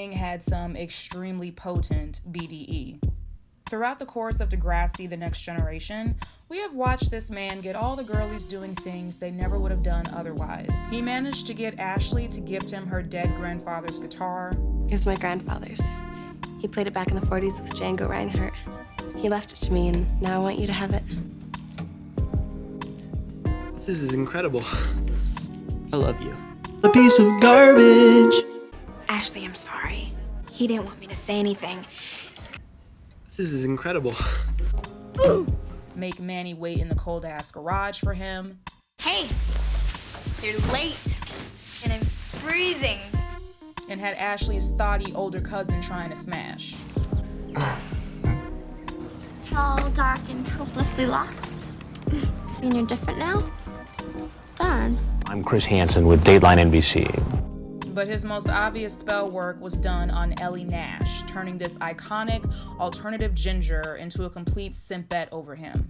being had some extremely potent BDE. Throughout the course of Degrassi: The Next Generation, we have watched this man get all the girlies doing things they never would have done otherwise. He managed to get Ashley to gift him her dead grandfather's guitar. It was my grandfather's. He played it back in the 40s with Django Reinhardt. He left it to me, and now I want you to have it. This is incredible. I love you. A piece of garbage. Ashley, I'm sorry. He didn't want me to say anything. This is incredible. Make Manny wait in the cold-ass garage for him. Hey, you're late, and I'm freezing. And had Ashley's thoughty older cousin trying to smash. Tall, dark, and hopelessly lost. And you're different now? Darn. I'm Chris Hansen with Dateline NBC. But his most obvious spell work was done on Ellie Nash, turning this iconic alternative ginger into a complete simpette over him.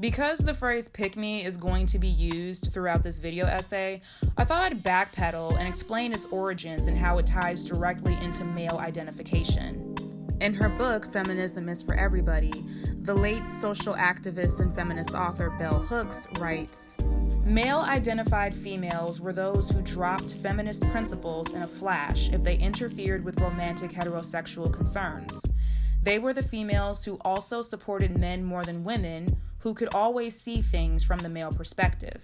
Because the phrase "pick me" is going to be used throughout this video essay, I thought I'd backpedal and explain its origins and how it ties directly into male identification. In her book, Feminism is for Everybody, the late social activist and feminist author Bell Hooks writes, "Male-identified females were those who dropped feminist principles in a flash if they interfered with romantic heterosexual concerns. They were the females who also supported men more than women, who could always see things from the male perspective."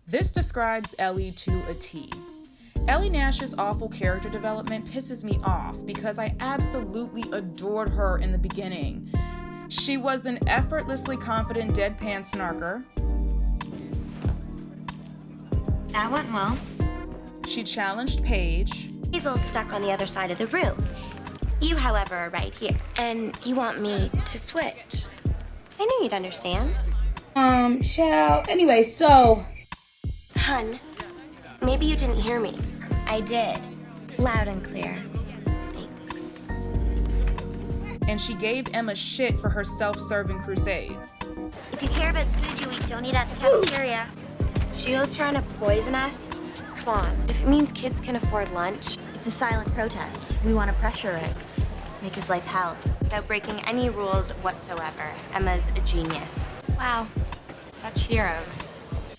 This describes Ellie to a T. Ellie Nash's awful character development pisses me off because I absolutely adored her in the beginning. She was an effortlessly confident deadpan snarker. That went well. She challenged Paige. Hazel's stuck on the other side of the room. You, however, are right here. And you want me to switch? I knew you'd understand. Anyway, so... Hun, maybe you didn't hear me. I did. Loud and clear. Thanks. And she gave Emma shit for her self-serving crusades. If you care about the food you eat, don't eat at the cafeteria. Sheila's trying to poison us? Come on, if it means kids can afford lunch. It's a silent protest. We want to pressure Rick. Make his life hell. Without breaking any rules whatsoever. Emma's a genius. Wow, such heroes.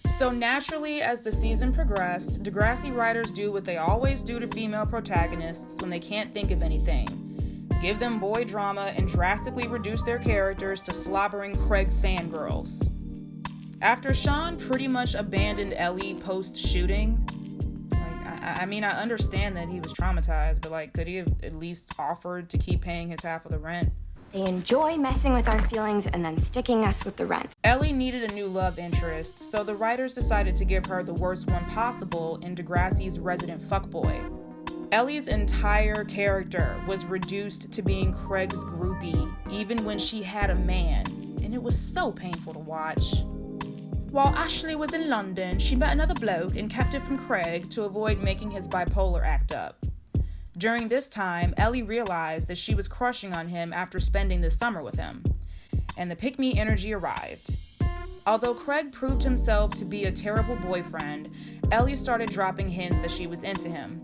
So naturally, as the season progressed, Degrassi writers do what they always do to female protagonists when they can't think of anything. Give them boy drama and drastically reduce their characters to slobbering Craig fangirls. After Sean pretty much abandoned Ellie post-shooting, I understand that he was traumatized, but could he have at least offered to keep paying his half of the rent? They enjoy messing with our feelings and then sticking us with the rent. Ellie needed a new love interest, so the writers decided to give her the worst one possible in Degrassi's resident fuckboy. Ellie's entire character was reduced to being Craig's groupie, even when she had a man, and it was so painful to watch. While Ashley was in London, she met another bloke and kept it from Craig to avoid making his bipolar act up. During this time, Ellie realized that she was crushing on him after spending the summer with him, and the pick-me energy arrived. Although Craig proved himself to be a terrible boyfriend, Ellie started dropping hints that she was into him.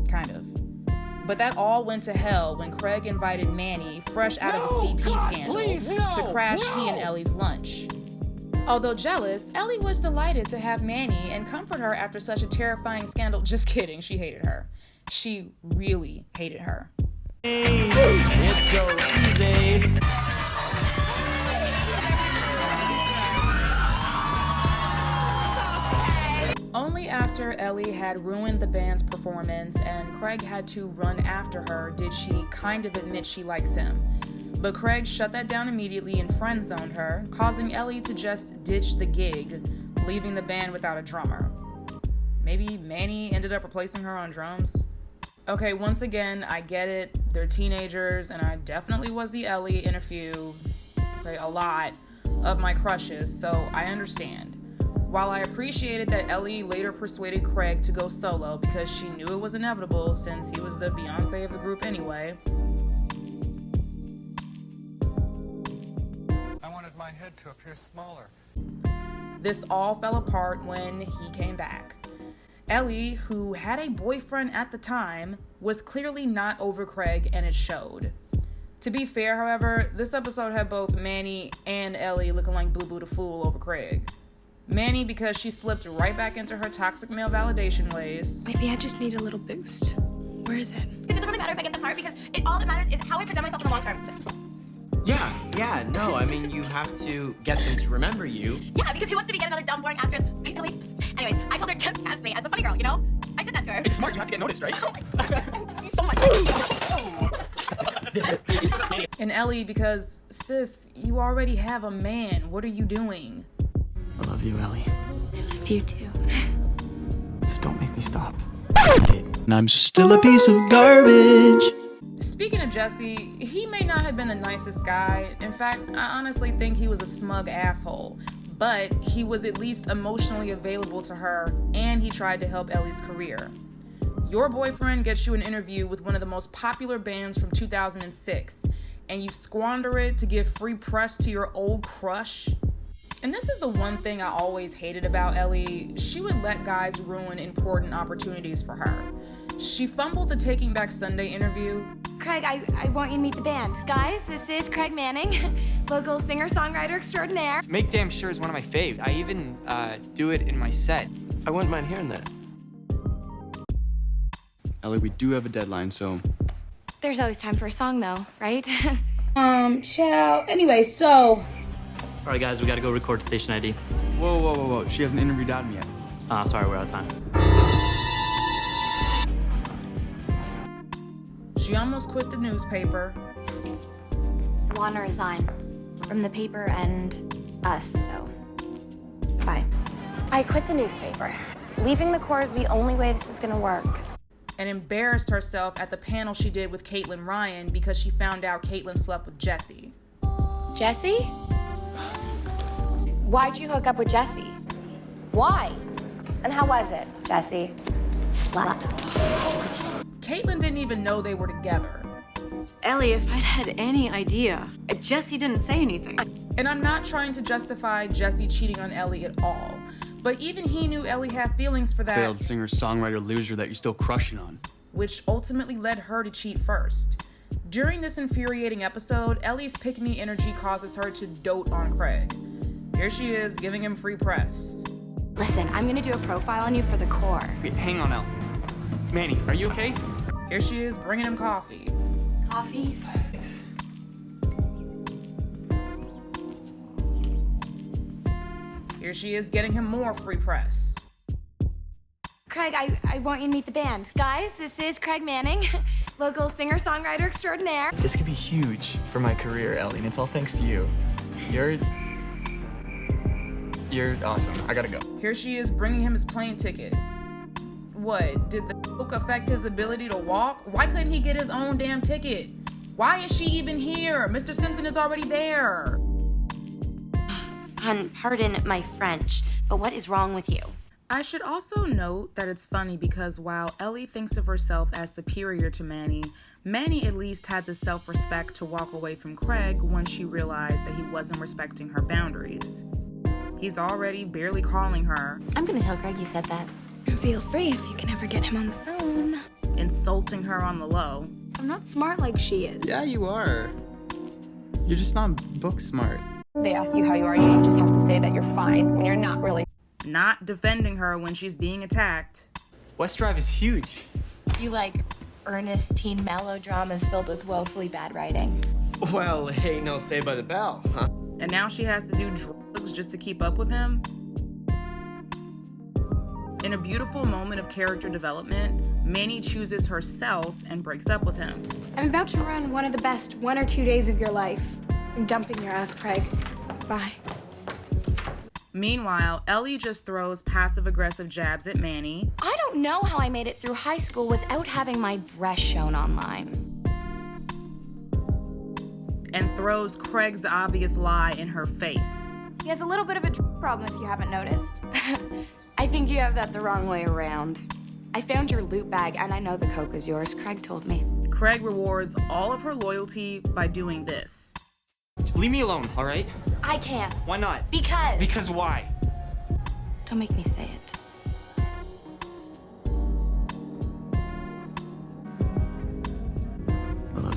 Kind of. But that all went to hell when Craig invited Manny, fresh out of a CP scandal, to crash he and Ellie's lunch. Although jealous, Ellie was delighted to have Manny and comfort her after such a terrifying scandal. Just kidding, she hated her. She really hated her. It's so easy. Only after Ellie had ruined the band's performance and Craig had to run after her did she kind of admit she likes him. But Craig shut that down immediately and friend-zoned her, causing Ellie to just ditch the gig, leaving the band without a drummer. Maybe Manny ended up replacing her on drums? Okay, once again, I get it. They're teenagers, and I definitely was the Ellie in a lot of my crushes, so I understand. While I appreciated that Ellie later persuaded Craig to go solo because she knew it was inevitable since he was the Beyonce of the group anyway. I wanted my head to appear smaller. This all fell apart when he came back. Ellie, who had a boyfriend at the time, was clearly not over Craig, and it showed. To be fair, however, this episode had both Manny and Ellie looking like Boo Boo the Fool over Craig. Manny because she slipped right back into her toxic male validation ways. Maybe I just need a little boost. Where is it? It doesn't really matter if I get the part because all that matters is how I present myself in the long term. Yeah, no, I mean, you have to get them to remember you. Yeah, because who wants to be yet another dumb, boring actress? Right, Ellie? Anyways, I told her just cast me as the funny girl, you know? I said that to her. It's smart, you have to get noticed, right? Oh my God. Thank you so much. And Ellie because, sis, you already have a man. What are you doing? I love you, Ellie. I love you too. So don't make me stop. And I'm still a piece of garbage. Speaking of Jesse, he may not have been the nicest guy. In fact, I honestly think he was a smug asshole. But he was at least emotionally available to her, and he tried to help Ellie's career. Your boyfriend gets you an interview with one of the most popular bands from 2006, and you squander it to give free press to your old crush? And this is the one thing I always hated about Ellie. She would let guys ruin important opportunities for her. She fumbled the Taking Back Sunday interview. Craig, I want you to meet the band. Guys, this is Craig Manning, local singer-songwriter extraordinaire. Make Damn Sure is one of my faves. I even do it in my set. I wouldn't mind hearing that. Ellie, we do have a deadline, so... There's always time for a song, though, right? Ciao. Anyway, so... All right, guys, we gotta go record station ID. Whoa. She hasn't interviewed Adam yet. Sorry, we're out of time. She almost quit the newspaper. I want to resign from the paper and us, so bye. I quit the newspaper. Leaving the Corps is the only way this is gonna work. And embarrassed herself at the panel she did with Caitlin Ryan because she found out Caitlin slept with Jesse. Jesse? Why'd you hook up with Jesse? Why? And how was it, Jesse? Slut. Caitlin didn't even know they were together. Ellie, if I'd had any idea. Jesse didn't say anything. And I'm not trying to justify Jesse cheating on Ellie at all. But even he knew Ellie had feelings for that. Failed singer-songwriter loser that you're still crushing on. Which ultimately led her to cheat first. During this infuriating episode, Ellie's pick-me energy causes her to dote on Craig. Here she is, giving him free press. Listen, I'm gonna do a profile on you for the Corps. Wait, hang on, Elle. Manny, are you okay? Here she is, bringing him coffee. Coffee? Thanks. Here she is, getting him more free press. Craig, I want you to meet the band. Guys, this is Craig Manning, local singer-songwriter extraordinaire. This could be huge for my career, Ellie, and it's all thanks to you. You're awesome. I gotta go. Here she is, bringing him his plane ticket. What, did the coke affect his ability to walk? Why couldn't he get his own damn ticket? Why is she even here? Mr. Simpson is already there. Hun, pardon my French, but what is wrong with you? I should also note that it's funny because while Ellie thinks of herself as superior to Manny, Manny at least had the self-respect to walk away from Craig once she realized that he wasn't respecting her boundaries. He's already barely calling her. I'm gonna tell Craig you said that. Feel free if you can ever get him on the phone. Insulting her on the low. I'm not smart like she is. Yeah, you are. You're just not book smart. They ask you how you are, you just have to say that you're fine when you're not really. Not defending her when she's being attacked. West Drive is huge. You like earnest teen melodramas filled with woefully bad writing. Well, ain't no Saved by the Bell, huh? And now she has to do drugs just to keep up with him? In a beautiful moment of character development, Manny chooses herself and breaks up with him. I'm about to run one of the best 1 or 2 days of your life. I'm dumping your ass, Craig. Bye. Meanwhile, Ellie just throws passive-aggressive jabs at Manny. I don't know how I made it through high school without having my breast shown online. And throws Craig's obvious lie in her face. He has a little bit of a problem if you haven't noticed. I think you have that the wrong way around. I found your loot bag and I know the coke is yours, Craig told me. Craig rewards all of her loyalty by doing this. Leave me alone, all right? I can't. Why not? Because. Because why? Don't make me say it.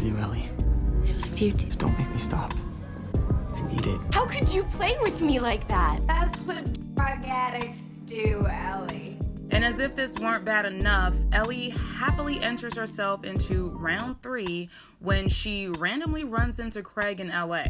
you, Ellie. I love you too. Don't make me stop. I need it. How could you play with me like that? That's what drug addicts do, Ellie. And as if this weren't bad enough, Ellie happily enters herself into round 3 when she randomly runs into Craig in LA.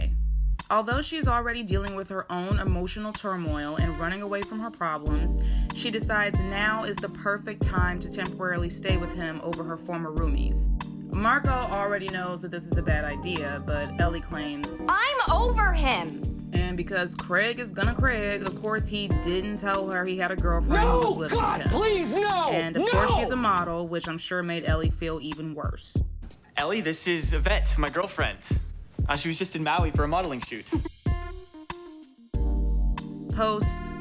Although she's already dealing with her own emotional turmoil and running away from her problems, she decides now is the perfect time to temporarily stay with him over her former roomies. Marco already knows that this is a bad idea, but Ellie claims, I'm over him. and because Craig is gonna Craig, of course he didn't tell her he had a girlfriend who was living with him. Please, no! And of course she's a model, which I'm sure made Ellie feel even worse. Ellie, this is Yvette, my girlfriend. She was just in Maui for a modeling shoot. Post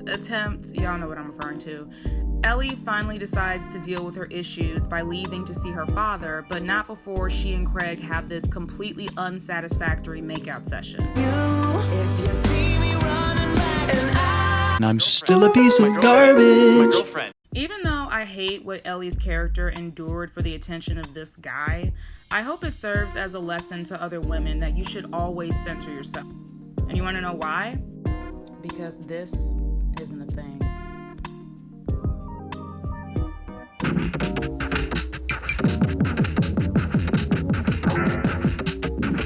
attempt, y'all know what I'm referring to. Ellie finally decides to deal with her issues by leaving to see her father, but not before she and Craig have this completely unsatisfactory makeout session. And I'm still a piece of garbage. Even though I hate what Ellie's character endured for the attention of this guy, I hope it serves as a lesson to other women that you should always center yourself. And you want to know why? Because this isn't a thing.